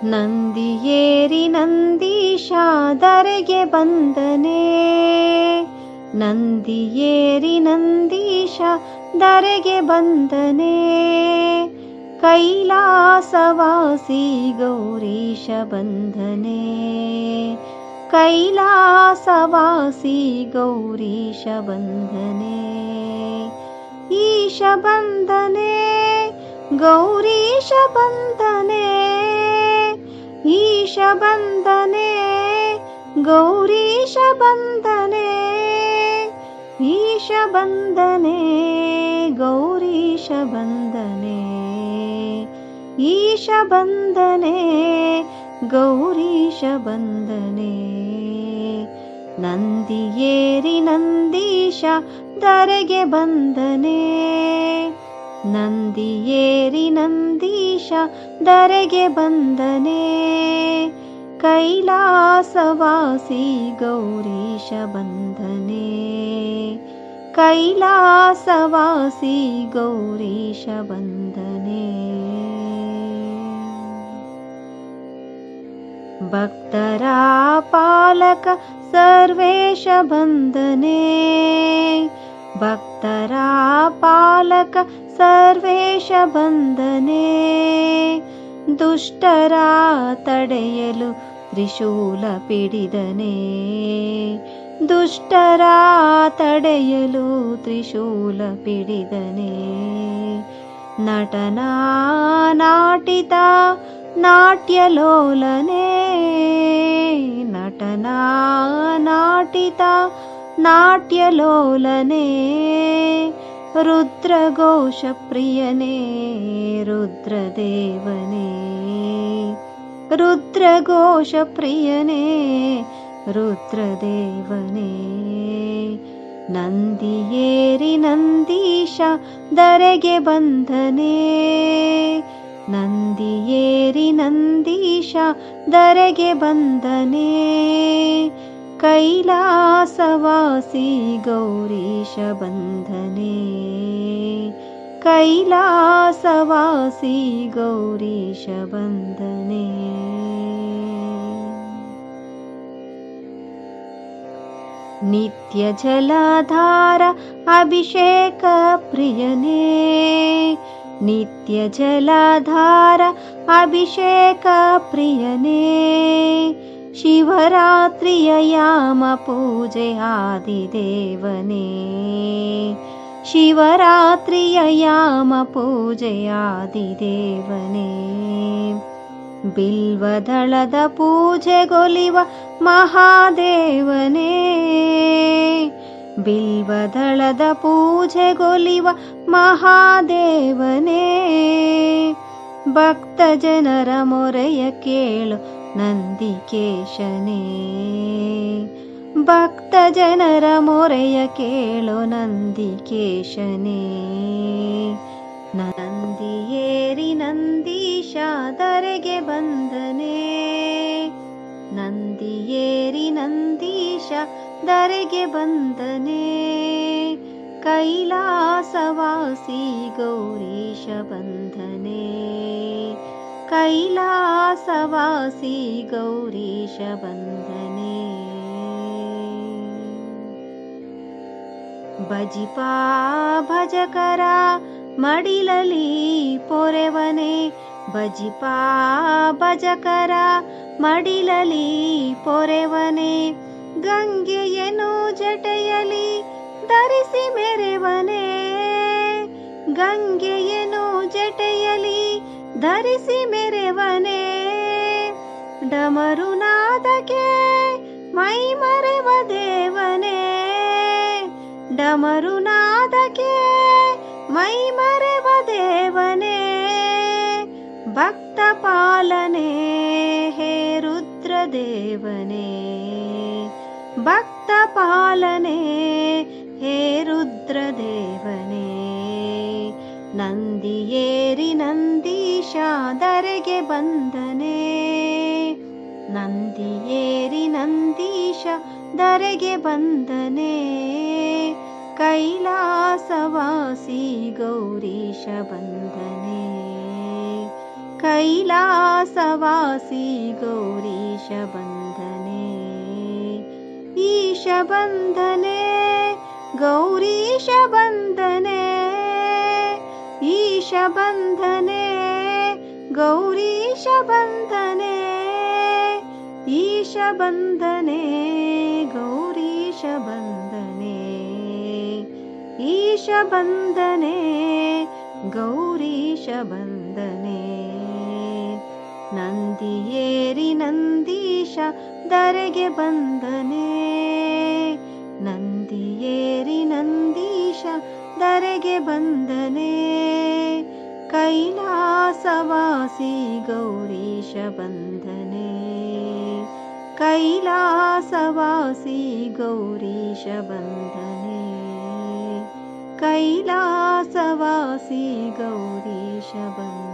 ನಂದಿಯೇರಿ ನಂದೀಶ ಧರೆಗೆ ಬಂದನೆ, ನಂದಿಯೇರಿ ನಂದೀಶ ಧರೆಗೆ ಬಂದನೆ. ಕೈಲಾಸವಾಸಿ ಗೌರೀಶ ಬಂದನೆ, ಕೈಲಾಸವಾಸಿ ಗೌರೀಶ ಬಂದನೆ. ಈಶ ಬಂದನೆ ಗೌರೀಶ ಬಂದನೆ, ಈಶ ಬಂದನೆ ಗೌರೀಶ ಬಂದನೆ, ಈಶ ಬಂದನೆ ಗೌರೀಶ ಬಂದನೆ, ಈಶ ಬಂದನೆ ಗೌರೀಶ ಬಂದನೆ. ನಂದಿಯೇರಿ ನಂದೀಶ ಧರೆಗೆ ಬಂದನೆ, ನಂದಿಯೇರಿ ನಂದೀಶ ಧರೆಗೆ ಬಂದನೆ. ಕೈಲಾಸವಾಸಿ ಗೌರೀಶ ಬಂದನೆ, ಕೈಲಾಸವಾಸಿ ಗೌರೀಶ ಬಂದನೆ. ಭಕ್ತರ ಪಾಲಕ ಸರ್ವೇಶ ಬಂದನೆ, ಭಕ್ತರ ಪಾಲಕ ಸರ್ವೇಶ ಬಂದನೆ. ದುಷ್ಟರ ತಡೆಯಲು ತ್ರಿಶೂಲ ಪಿಡಿದನೆ, ದುಷ್ಟರ ತಡೆಯಲು ತ್ರಿಶೂಲ ಪಿಡಿದನೆ. ನಟನ ನಾಟಿತ ನಾಟ್ಯಲೋಲನೆ, ನಟನ ನಾಟಿತ ನಾಟ್ಯಲೋಲನೆ. ರುದ್ರಘೋಷ ಪ್ರಿಯನೇ ರುದ್ರದೇವನೇ, ರುದ್ರಘೋಷ ಪ್ರಿಯನೇ ರುದ್ರದೇವನೇ. ನಂದಿಯೇರಿ ನಂದೀಶ ಧರೆಗೆ ಬಂದನೆ, ನಂದಿಯೇರಿ ನಂದೀಶ ಧರೆಗೆ ಬಂದನೆ. ಕೈಲಾಸವಾಸಿ ಗೌರೀಶ ಬಂದನೆ, ಕೈಲಾಸವಾಸಿ ಗೌರೀಶ ಬಂದನೆ. ನಿತ್ಯ ಜಲಧಾರ ಅಭಿಷೇಕ ಪ್ರಿಯನೇ, ನಿತ್ಯ ಜಲಧಾರ ಅಭಿಷೇಕ ಪ್ರಿಯನೇ. ಶಿವರಾತ್ರಿಯ ಯಾಮ ಪೂಜೆ ಆದಿದೇವನೇ, ಶಿವರಾತ್ರಿಯ ಯಾಮ ಪೂಜೆ ಆದಿದೇವನೇ. ಬಿಲ್ವದಳದ ಪೂಜೆಗೊಲಿವ ಮಹಾದೇವನೇ, ಬಿಲ್ವದಳದ ಪೂಜೆಗೊಲಿವ ಮಹಾದೇವನೇ. ಭಕ್ತ ಜನರ ಮೊರೆಯ ಕೇಳು ನಂದಿಕೇಶನೇ, ಭಕ್ತ ಜನರ ಮೊರೆಯ ಕೇಳು ನಂದಿಕೇಶನೇ. ನಂದಿಯೇರಿ ನಂದೀಶ ಧರೆಗೆ ಬಂದನೆ, ನಂದಿಯೇರಿ ನಂದೀಶ ಧರೆಗೆ ಬಂದನೆ. ಕೈಲಾಸವಾಸಿ ಗೌರೀಶ ಬಂದನೆ, ಕೈಲಾಸವಾಸಿ ಗೌರೀಶ ಬಂದನೆ. ಭಜಿಪಾ ಭಜಕರ ಮಡಿಲಲಿ ಪೊರೆವನೆ, ಭಜಿಪಾ ಭಜಕರ ಮಡಿಲಲಿ ಪೊರೆವನೆ. ಗಂಗೆಯನು ಜಟೆಯಲಿ ಧರಿಸಿ ಮೆರೆವನೆ, ಗಂಗೆಯನು ಜಟೆಯಲಿ ಧರಿಸಿ ಮೆರೆವನೆ. ಡಮರುನಾದಕ್ಕೆ ಮೈ ಮರೆವ ದೇವನೇ, ಡಮರುನಾದಕ್ಕೆ ಮೈ ಮರೆವ ದೇವನೇ. ಭಕ್ತ ಪಾಲನೆ ಹೇ ರುದ್ರದೇವನೇ, ಭಕ್ತ ಪಾಲನೆ ಹೇ ರುದ್ರದೇವನೇ. ನಂದಿಯೇರಿ ನಂದೀಶ ಧರೆಗೆ ಬಂದನೆ, ನಂದಿಯೇರಿ ನಂದೀಶ ಧರೆಗೆ ಬಂದನೆ. ಕೈಲಾಸವಾಸಿ ಗೌರೀಶ ಬಂದನೆ, ಕೈ कैलासवासी गौरीश बन्धने ईश बन्धने गौरीश बन्धने ईश बन्धने गौरीश बन्धने ईश बन्धने गौरीश बन्धने ईश बन्धने गौरीश बन्धने ನಂದಿಯೇರಿ ನಂದೀಶ ಧರೆಗೆ ಬಂದನೆ ನಂದಿಯೇರಿ ನಂದೀಶ ಧರೆಗೆ ಬಂದನೆ ಕೈಲಾಸವಾಸಿ ಗೌರೀಶ ಬಂದನೆ ಕೈಲಾಸವಾಸಿ ಗೌರೀಶ ಬಂದನೆ ಕೈಲಾಸವಾಸಿ ಗೌರೀಶ ಬಂದನೆ